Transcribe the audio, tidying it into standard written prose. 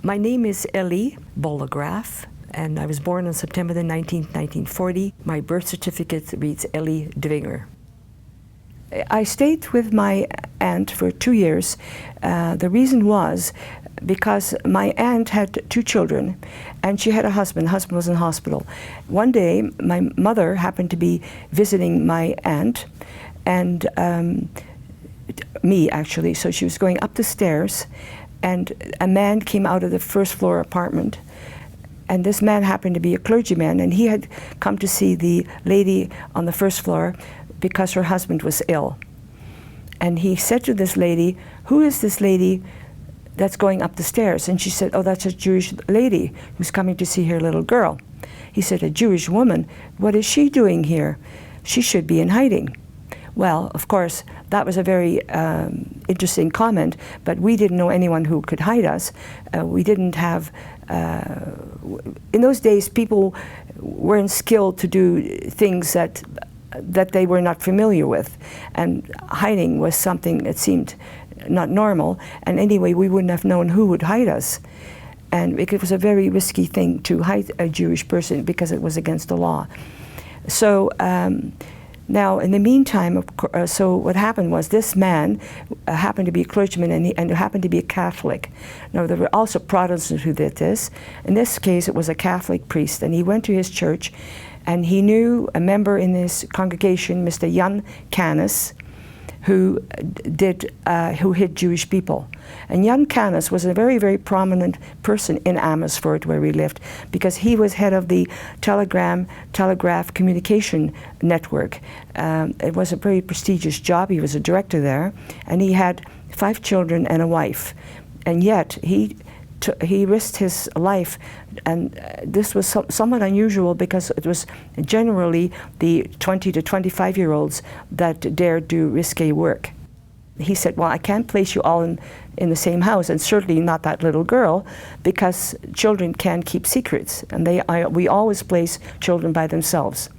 My name is Elly Bollegraaf, and I was born on September the 19th, 1940. My birth certificate reads Elly Dwinger. I stayed with my aunt for 2 years. The reason was because my aunt had 2 children, and she had a husband. The husband was in hospital. One day, my mother happened to be visiting my aunt, and me actually, so she was going up the stairs, and a man came out of the first floor apartment, and this man happened to be a clergyman, and he had come to see the lady on the first floor because her husband was ill. And he said to this lady, "Who is this lady that's going up the stairs?" And she said, "Oh, that's a Jewish lady who's coming to see her little girl." He said, "A Jewish woman? What is she doing here? She should be in hiding." Well, of course, that was a very interesting comment, but we didn't know anyone who could hide us. We didn't have, in those days, people weren't skilled to do things that they were not familiar with. And hiding was something that seemed not normal. And anyway, we wouldn't have known who would hide us. And it was a very risky thing to hide a Jewish person because it was against the law. So now, in the meantime, so what happened was this man happened to be a clergyman and happened to be a Catholic. Now, there were also Protestants who did this. In this case, it was a Catholic priest, and he went to his church, and he knew a member in his congregation, Mr. Canis, who hid Jewish people. And Canis was a very, very prominent person in Amersfoort, where we lived, because he was head of the telegraph communication network. It was a very prestigious job. He was a director there, and he had 5 children and a wife. And yet he risked his life, and this was somewhat unusual because it was generally the 20 to 25-year-olds that dared do risque work. He said, "Well, I can't place you all in the same house, and certainly not that little girl, because children can keep secrets, and we always place children by themselves."